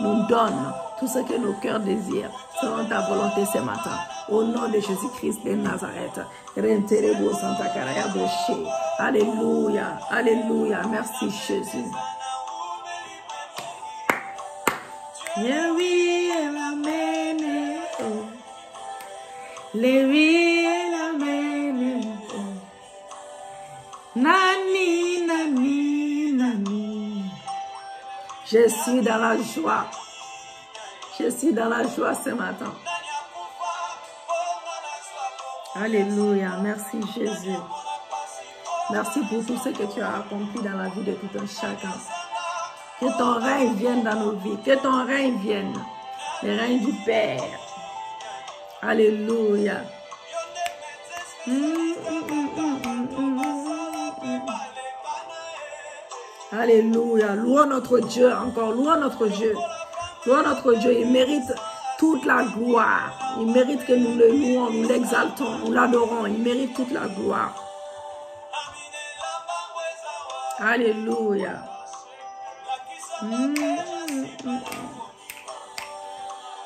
[SPEAKER 1] nous donne tout ce que nos cœurs désirent selon ta volonté ce matin. Au nom de Jésus-Christ de Nazareth. Renterebo Santa Karayabo. Alléluia. Alléluia. Merci Jésus. Levi Elamene, Levi Elamene, Nani, Nani, Nani. Je suis dans la joie. Je suis dans la joie ce matin. Alléluia. Merci Jésus. Merci pour tout ce que tu as accompli dans la vie de tout un chacun. Que ton règne vienne dans nos vies. Que ton règne vienne. Le règne du Père. Alléluia. Alléluia. Louons notre Dieu encore. Louons notre Dieu. Louons notre Dieu. Il mérite toute la gloire. Il mérite que nous le louons, nous l'exaltons, nous l'adorons. Il mérite toute la gloire. Alléluia.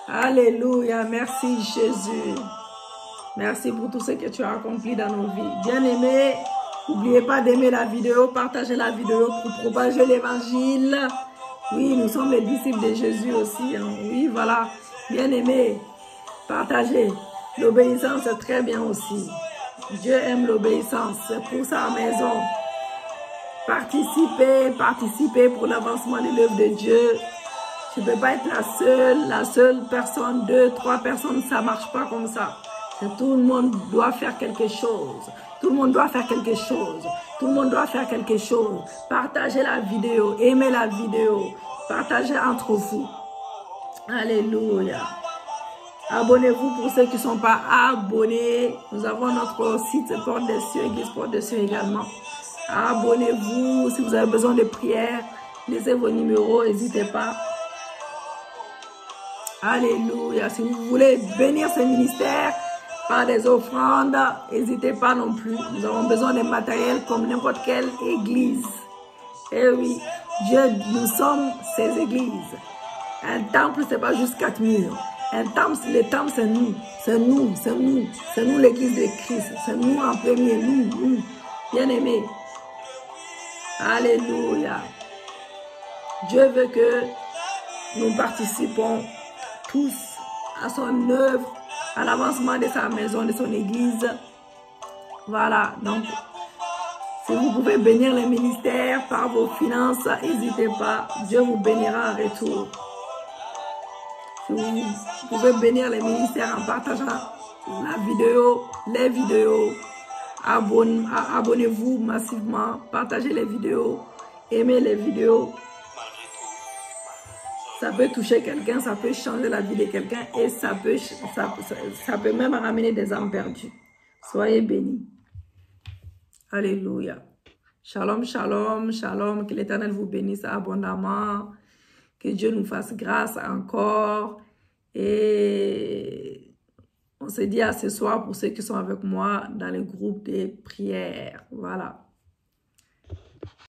[SPEAKER 1] Alléluia. Merci Jésus. Merci pour tout ce que tu as accompli dans nos vies. Bien-aimés, n'oubliez pas d'aimer la vidéo, partagez la vidéo pour propager l'évangile. Oui, nous sommes les disciples de Jésus aussi. Hein. Oui, voilà. Bien-aimés, partagez. L'obéissance est très bien aussi. Dieu aime l'obéissance. C'est pour sa maison. Participez pour l'avancement de l'œuvre de Dieu. Tu ne peux pas être la seule personne, 2, 3 personnes, ça ne marche pas comme ça. Tout le monde doit faire quelque chose. Tout le monde doit faire quelque chose. Tout le monde doit faire quelque chose. Partagez la vidéo, aimez la vidéo, partagez entre vous. Alléluia. Abonnez-vous pour ceux qui ne sont pas abonnés. Nous avons notre site Porte des Cieux, Église Porte des Cieux également. Abonnez-vous. Si vous avez besoin de prières, laissez vos numéros, n'hésitez pas. Alléluia. Si vous voulez bénir ce ministère par des offrandes, n'hésitez pas non plus. Nous avons besoin de matériel comme n'importe quelle église. Eh oui, Dieu, nous sommes ces églises. Un temple, ce n'est pas juste 4 murs. Un temple, le temple, c'est nous. C'est nous, c'est nous. C'est nous l'église de Christ. C'est nous en premier, nous. Bien-aimés. Alléluia. Dieu veut que nous participons tous à son œuvre, à l'avancement de sa maison, de son église. Voilà, donc, si vous pouvez bénir les ministères par vos finances, n'hésitez pas, Dieu vous bénira en retour. Si vous pouvez bénir les ministères en partageant la vidéo, les vidéos, abonnez-vous massivement, partagez les vidéos, aimez les vidéos. Ça peut toucher quelqu'un, ça peut changer la vie de quelqu'un et ça peut même ramener des âmes perdues. Soyez bénis. Alléluia. Shalom, shalom, shalom. Que l'Éternel vous bénisse abondamment. Que Dieu nous fasse grâce encore. Et on se dit à ce soir pour ceux qui sont avec moi dans le groupe de prières. Voilà.